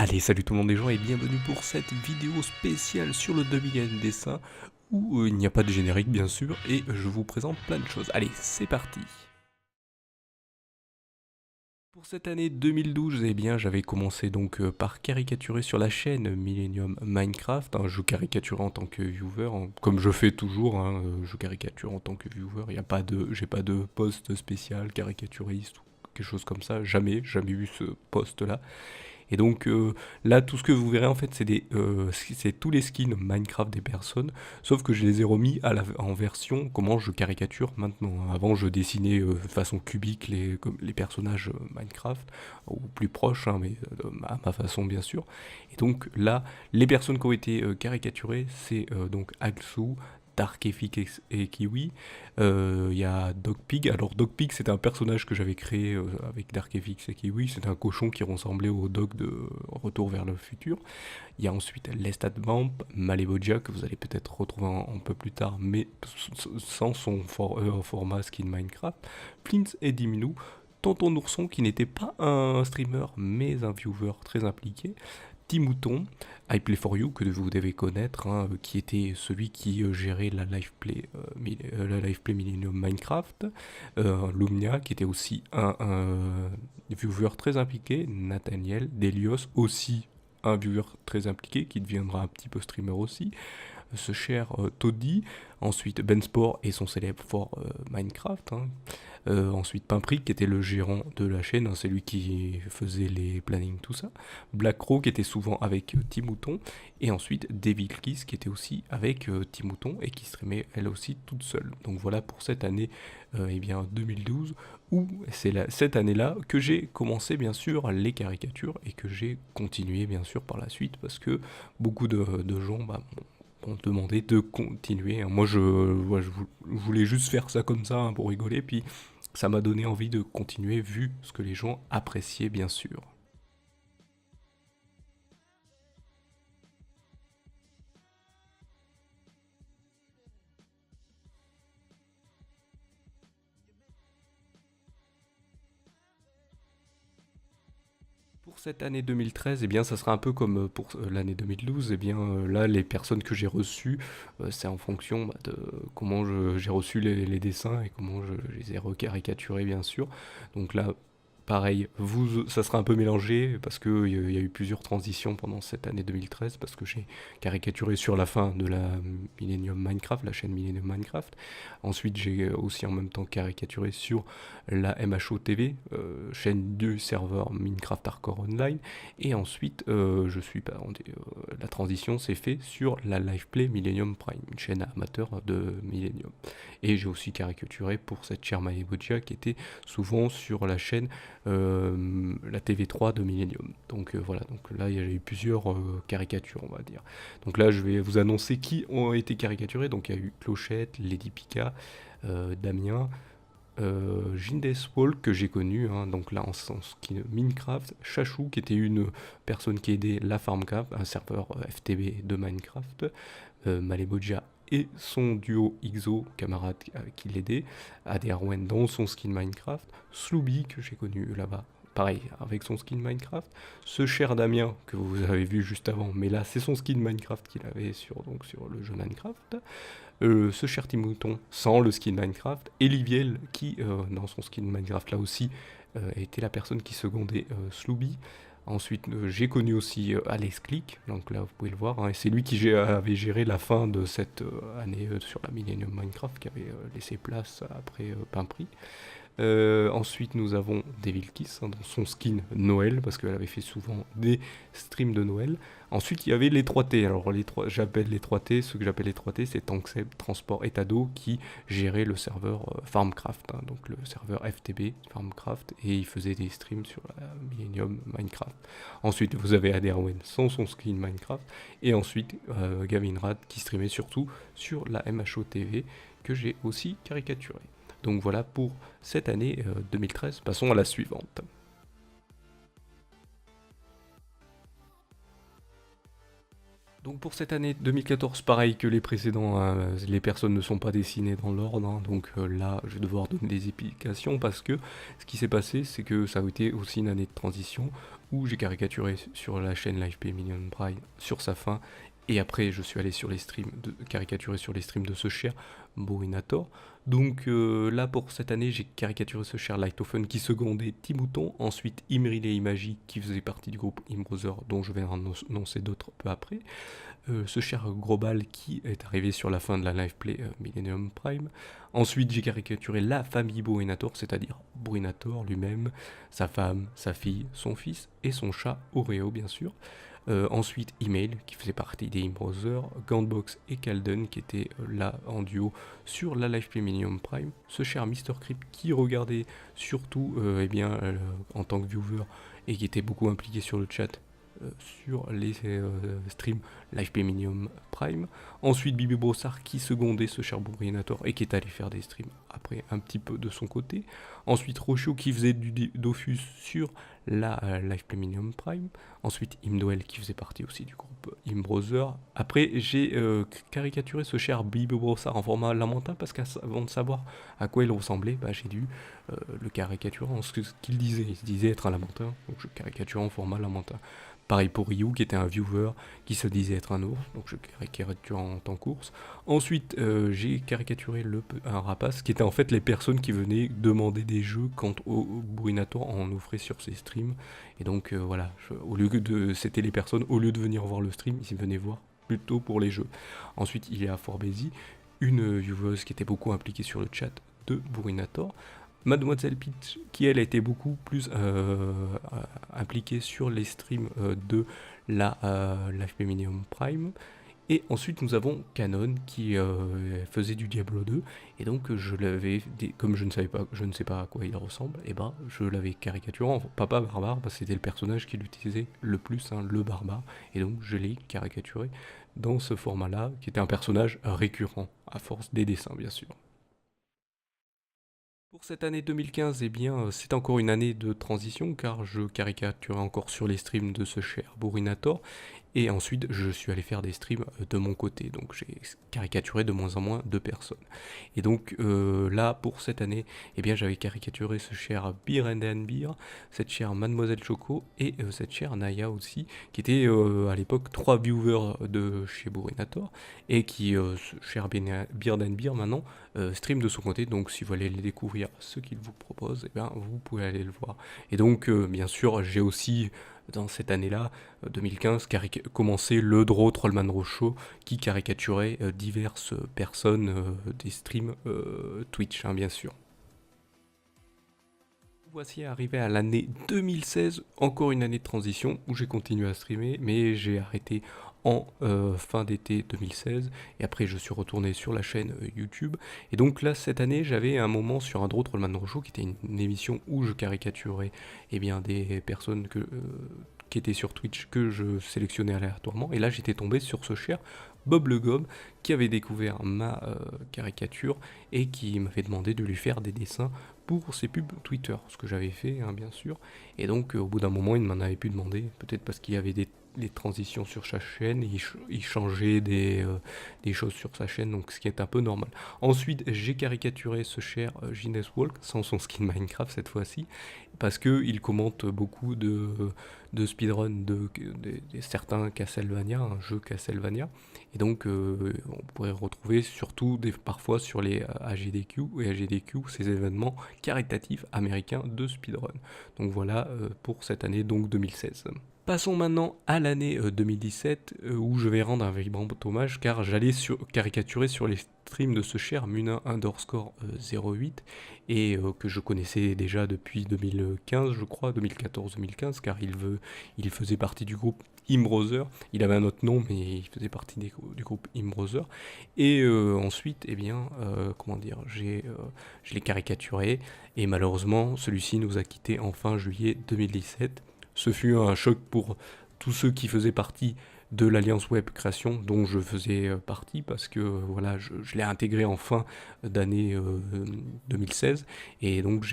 Allez, salut tout le monde les gens et bienvenue pour cette vidéo spéciale sur le 2000 dessin où il n'y a pas de générique bien sûr et je vous présente plein de choses. Allez, c'est parti. Pour cette année 2012, eh bien, j'avais commencé donc par caricaturer sur la chaîne Millennium Minecraft. Je caricaturais en tant que viewer, comme je fais toujours. Je caricature en tant que viewer. J'ai pas de post spécial caricaturiste ou quelque chose comme ça. Jamais eu ce post-là. Et donc là, tout ce que vous verrez en fait, c'est tous les skins Minecraft des personnes, sauf que je les ai remis en version comment je caricature maintenant. Avant, je dessinais de façon cubique comme les personnages Minecraft, ou plus proches, mais à ma façon bien sûr. Et donc là, les personnes qui ont été caricaturées, c'est donc Axu, Darkefix et Kiwi. Il y a Dogpig. Alors Dogpig, c'était un personnage que j'avais créé avec Darkefix et Kiwi. C'était un cochon qui ressemblait au Dog de Retour vers le futur. Il y a ensuite Lestat Vamp, Maleboja, que vous allez peut-être retrouver un peu plus tard, mais sans son format skin Minecraft. Flint et Diminou. Tonton Ourson, qui n'était pas un streamer, mais un viewer très impliqué. Timouton, I Play For You, que vous devez connaître, qui était celui qui gérait la live play Millennium Minecraft. Lumnia, qui était aussi un viewer très impliqué. Nathaniel, Delios, aussi un viewer très impliqué, qui deviendra un petit peu streamer aussi. Ce cher Toddy. Ensuite Ben Sport et son célèbre fort Minecraft. Ensuite Pimpri qui était le gérant de la chaîne, c'est lui qui faisait les plannings, tout ça. Black Crow qui était souvent avec Timouton. Et ensuite Devil Kiss qui était aussi avec Timouton et qui streamait elle aussi toute seule. Donc voilà pour cette année eh bien 2012 où c'est cette année-là que j'ai commencé bien sûr les caricatures et que j'ai continué bien sûr par la suite parce que beaucoup de gens m'ont demandé de continuer. Moi je voulais juste faire ça comme ça pour rigoler, puis ça m'a donné envie de continuer vu ce que les gens appréciaient bien sûr. Pour cette année 2013, eh bien, ça sera un peu comme pour l'année 2012. Eh bien, là, les personnes que j'ai reçues, c'est en fonction de comment j'ai reçu les dessins et comment je les ai recaricaturés, bien sûr. Donc là, pareil, ça sera un peu mélangé parce qu'il y a eu plusieurs transitions pendant cette année 2013 parce que j'ai caricaturé sur la fin de la Millennium Minecraft, la chaîne Millennium Minecraft. Ensuite, j'ai aussi en même temps caricaturé sur la MHO TV, chaîne du serveur Minecraft Hardcore Online. Et ensuite, la transition s'est faite sur la Live Play Millennium Prime, une chaîne amateur de Millennium. Et j'ai aussi caricaturé pour cette chère Maeboja qui était souvent sur la chaîne la TV3 de Millennium. Donc voilà, donc là il y a eu plusieurs caricatures on va dire. Donc là je vais vous annoncer qui ont été caricaturés. Donc il y a eu Clochette, Lady Pika, Damien, Jindeswall que j'ai connu, donc là en sens qui Minecraft, Chachou qui était une personne qui aidait la FarmCap, un serveur FTB de Minecraft, Maleboja et son duo XO, camarade qui l'aidait, ADRwen dans son skin Minecraft, Slooby que j'ai connu là-bas, pareil avec son skin Minecraft, ce cher Damien que vous avez vu juste avant, mais là c'est son skin Minecraft qu'il avait sur le jeu Minecraft, ce cher Timouton sans le skin Minecraft, et Liviel qui, dans son skin Minecraft là aussi, était la personne qui secondait Slooby. Ensuite, j'ai connu aussi Alex Click, donc là vous pouvez le voir, et c'est lui qui avait géré la fin de cette année sur la Millennium Minecraft, qui avait laissé place après Pimpri. Ensuite, nous avons Devil Kiss dans son skin Noël, parce qu'elle avait fait souvent des streams de Noël. Ensuite, il y avait les 3T. Alors, j'appelle les 3T, ce que j'appelle les 3T, c'est Tankseb, Transport et Tado qui gérait le serveur Farmcraft, donc le serveur FTB Farmcraft, et il faisait des streams sur la Millennium Minecraft. Ensuite, vous avez Aderwen sans son skin Minecraft, et ensuite Gavin Rad qui streamait surtout sur la MHO TV, que j'ai aussi caricaturé. Donc voilà pour cette année 2013. Passons à la suivante. Donc pour cette année 2014, pareil que les précédents, hein, les personnes ne sont pas dessinées dans l'ordre, hein, donc là je vais devoir donner des explications parce que ce qui s'est passé c'est que ça a été aussi une année de transition où j'ai caricaturé sur la chaîne LiveP Million Prime sur sa fin et après je suis allé sur les streams, caricaturer sur les streams de ce cher Borinator. Donc là pour cette année j'ai caricaturé ce cher Lightofen qui secondait Timouton, ensuite Imri et Imagi qui faisait partie du groupe Imbrother dont je vais annoncer d'autres peu après. Ce cher Grobal qui est arrivé sur la fin de la live play Millennium Prime. Ensuite, j'ai caricaturé la famille Burinator, c'est-à-dire Burinator lui-même, sa femme, sa fille, son fils et son chat Oreo, bien sûr. Ensuite, Email, qui faisait partie des Imbrothers, Gantbox et Calden, qui étaient là en duo sur la live play Millennium Prime. Ce cher Mr. Crypt, qui regardait surtout en tant que viewer et qui était beaucoup impliqué sur le chat sur les streams Live Premium Prime. Ensuite, Bibi Brossard qui secondait ce cher Bourrinator et qui est allé faire des streams après un petit peu de son côté. Ensuite, Rochio qui faisait du Dofus sur la Live Premium Prime. Ensuite, Imdoel qui faisait partie aussi du groupe Imbrother. Après, j'ai caricaturé ce cher Bibi Brossard en format lamentin parce qu'avant de savoir à quoi il ressemblait, j'ai dû le caricaturer en ce qu'il disait. Il se disait être un lamentin, donc je caricature en format lamentin. Pareil pour Ryu, qui était un viewer, qui se disait être un ours, donc je caricature en tant qu'ours. Ensuite, j'ai caricaturé un rapace, qui était en fait les personnes qui venaient demander des jeux quand au Burinator en offrait sur ses streams. Et donc voilà, c'était les personnes, au lieu de venir voir le stream, ils venaient voir plutôt pour les jeux. Ensuite, il y a Forbesi, une vieweuse qui était beaucoup impliquée sur le chat de Burinator. Mademoiselle Peach, qui elle a été beaucoup plus impliquée sur les streams de la Live Premium Prime. Et ensuite nous avons Canon qui faisait du Diablo 2 et donc je l'avais, comme je ne sais pas à quoi il ressemble, et je l'avais caricaturé en Papa Barbare parce que c'était le personnage qu'il utilisait le plus, hein, le barbare, et donc je l'ai caricaturé dans ce format-là, qui était un personnage récurrent à force des dessins bien sûr. Pour cette année 2015, c'est encore une année de transition car je caricaturais encore sur les streams de ce cher Burinator et ensuite je suis allé faire des streams de mon côté, donc j'ai caricaturé de moins en moins de personnes. Et donc là pour cette année, j'avais caricaturé ce cher Beer and Beer, cette chère Mademoiselle Choco et cette chère Naya aussi, qui étaient à l'époque 3 viewers de chez Burinator et qui, ce cher Beer and Beer maintenant, stream de son côté, donc si vous voulez les découvrir ce qu'il vous propose, vous pouvez aller le voir. Et donc bien sûr j'ai aussi dans cette année-là, 2015, commencé le Draw Trollman Roadshow qui caricaturait diverses personnes des streams Twitch, hein, bien sûr. Voici arrivé à l'année 2016, encore une année de transition où j'ai continué à streamer, mais j'ai arrêté en fin d'été 2016 et après je suis retourné sur la chaîne YouTube. Et donc là cette année j'avais un moment sur un Draw Trollman Roadshow qui était une émission où je caricaturais des personnes qui étaient sur Twitch que je sélectionnais aléatoirement, et là j'étais tombé sur ce cher Bob le Gob qui avait découvert ma caricature et qui m'avait demandé de lui faire des dessins pour ses pubs Twitter, ce que j'avais fait, hein, bien sûr. Et donc au bout d'un moment il m'en avait plus demandé, peut-être parce qu'il y avait des transitions sur sa chaîne, il changeait des choses sur sa chaîne, donc ce qui est un peu normal. Ensuite j'ai caricaturé ce cher Guinness Walk sans son skin Minecraft cette fois-ci, parce qu'il commente beaucoup de speedrun de certains Castlevania, un jeu Castlevania, et donc on pourrait retrouver surtout parfois sur les AGDQ et AGDQ ces événements caritatifs américains de speedrun. Donc voilà pour cette année donc 2016. Passons maintenant à l'année 2017 où je vais rendre un vibrant hommage car j'allais caricaturer sur les streams de ce cher Munin_08 et que je connaissais déjà depuis 2015 je crois, 2014-2015 car il faisait partie du groupe Imbrother, il avait un autre nom mais il faisait partie du groupe Imbrother et ensuite je l'ai caricaturé et malheureusement celui-ci nous a quitté en fin juillet 2017. Ce fut un choc pour tous ceux qui faisaient partie de l'Alliance Web Création dont je faisais partie parce que voilà, je l'ai intégré en fin d'année 2016 et donc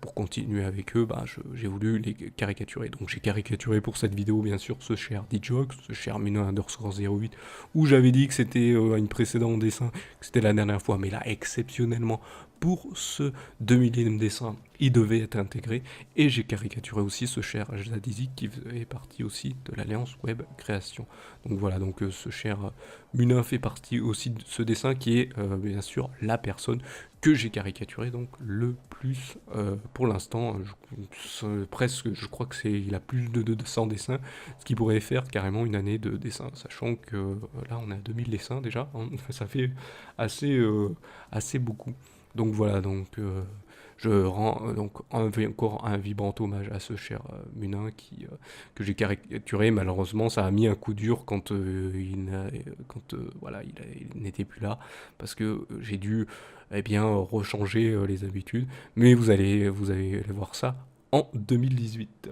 pour continuer avec eux, bah, j'ai voulu les caricaturer. Donc j'ai caricaturé pour cette vidéo bien sûr ce cher Djox, ce cher Munin_08 où j'avais dit que c'était une précédente dessin, que c'était la dernière fois, mais là exceptionnellement pour ce 2000e dessin, il devait être intégré, et j'ai caricaturé aussi ce cher Zadizi qui faisait partie aussi de l'Alliance Web Création. Donc voilà, donc ce cher Munin fait partie aussi de ce dessin qui est bien sûr la personne que j'ai caricaturé donc le plus pour l'instant, presque, je crois que il a plus de 200 dessins, ce qui pourrait faire carrément une année de dessin, sachant que là on est à 2000 dessins déjà, hein, ça fait assez beaucoup. Donc voilà, donc je rends donc encore un vibrant hommage à ce cher Munin que j'ai caricaturé. Malheureusement, ça a mis un coup dur quand voilà, il n'était plus là, parce que j'ai dû bien rechanger les habitudes. Mais vous allez voir ça en 2018.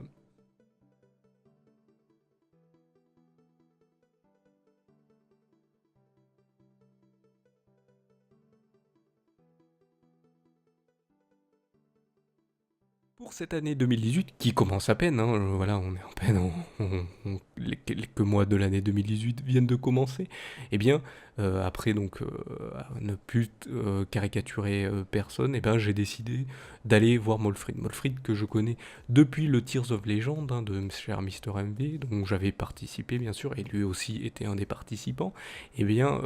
Pour cette année 2018, qui commence à peine, hein, voilà, on est en peine, les quelques mois de l'année 2018 viennent de commencer, et bien, après donc ne plus caricaturer personne, et bien j'ai décidé d'aller voir Molfrid. Molfrid que je connais depuis le Tears of Legend hein, de cher Mister MV, dont j'avais participé bien sûr, et lui aussi était un des participants, et bien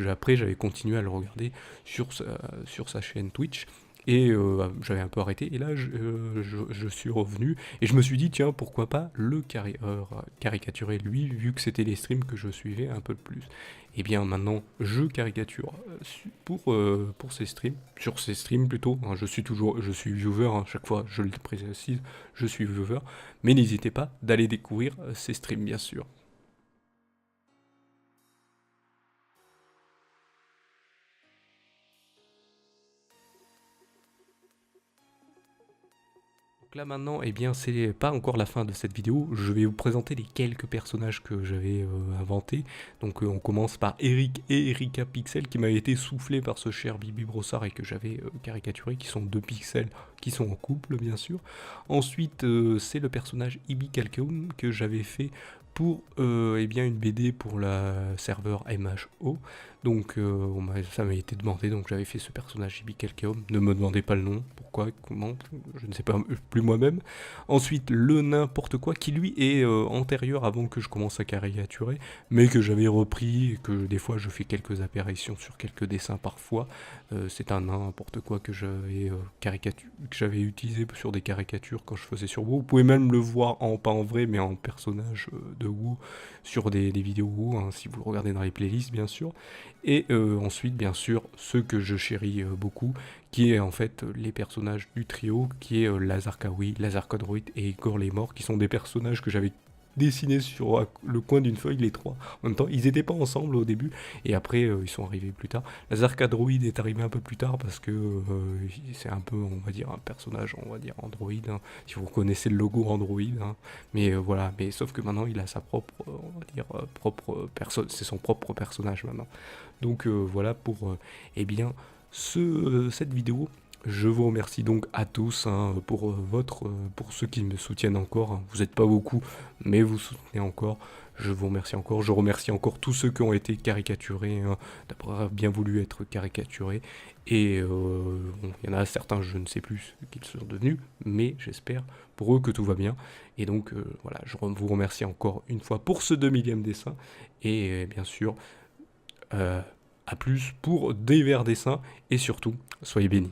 après j'avais continué à le regarder sur sa chaîne Twitch, et j'avais un peu arrêté, et là je suis revenu, et je me suis dit, tiens, pourquoi pas le caricaturer lui, vu que c'était les streams que je suivais un peu plus. Et bien maintenant, je caricature pour ces streams, sur ces streams plutôt, hein, je suis viewer, hein, chaque fois je le précise, je suis viewer, mais n'hésitez pas d'aller découvrir ces streams bien sûr. Donc là maintenant, eh bien c'est pas encore la fin de cette vidéo, je vais vous présenter les quelques personnages que j'avais inventés. Donc on commence par Eric et Erika Pixel qui m'avaient été soufflés par ce cher Bibi Brossard et que j'avais caricaturé, qui sont deux pixels qui sont en couple bien sûr. Ensuite c'est le personnage Ibi Calcaum que j'avais fait pour eh bien une BD pour la serveur MHO. Donc ça m'a été demandé, donc j'avais fait ce personnage Ibi Calcaum. Ne me demandez pas le nom, pourquoi, comment, je ne sais pas plus moi-même. Ensuite le n'importe quoi qui lui est antérieur avant que je commence à caricaturer, mais que j'avais repris et que des fois je fais quelques apparitions sur quelques dessins parfois. C'est un n'importe quoi que j'avais utilisé sur des caricatures quand je faisais sur WoW. Vous pouvez même le voir pas en vrai mais en personnage de WoW sur des vidéos WoW, hein, si vous le regardez dans les playlists bien sûr. Et ensuite bien sûr ceux que je chéris beaucoup, qui est en fait les personnages du trio, qui est Lazar Kawi, Lazar Codroid et Igor les Morts, qui sont des personnages que j'avais dessinés sur le coin d'une feuille, les trois. En même temps, ils n'étaient pas ensemble au début, et après, ils sont arrivés plus tard. Lazar Codroid est arrivé un peu plus tard, parce que c'est un peu, on va dire, un personnage, on va dire, Android, hein, si vous connaissez le logo Android, hein. Mais voilà, mais sauf que maintenant, il a sa propre, on va dire, propre personne, c'est son propre personnage maintenant. Donc voilà pour, eh bien, cette vidéo. Je vous remercie donc à tous hein, pour ceux qui me soutiennent encore. Hein. Vous n'êtes pas beaucoup, mais vous soutenez encore. Je vous remercie encore. Je remercie encore tous ceux qui ont été caricaturés, hein, d'avoir bien voulu être caricaturés. Et bon, il y en a certains, je ne sais plus ce qu'ils sont devenus, mais j'espère pour eux que tout va bien. Et donc voilà, je vous remercie encore une fois pour ce 2000e dessin. Et bien sûr, à plus pour des verts dessins. Et surtout, soyez bénis.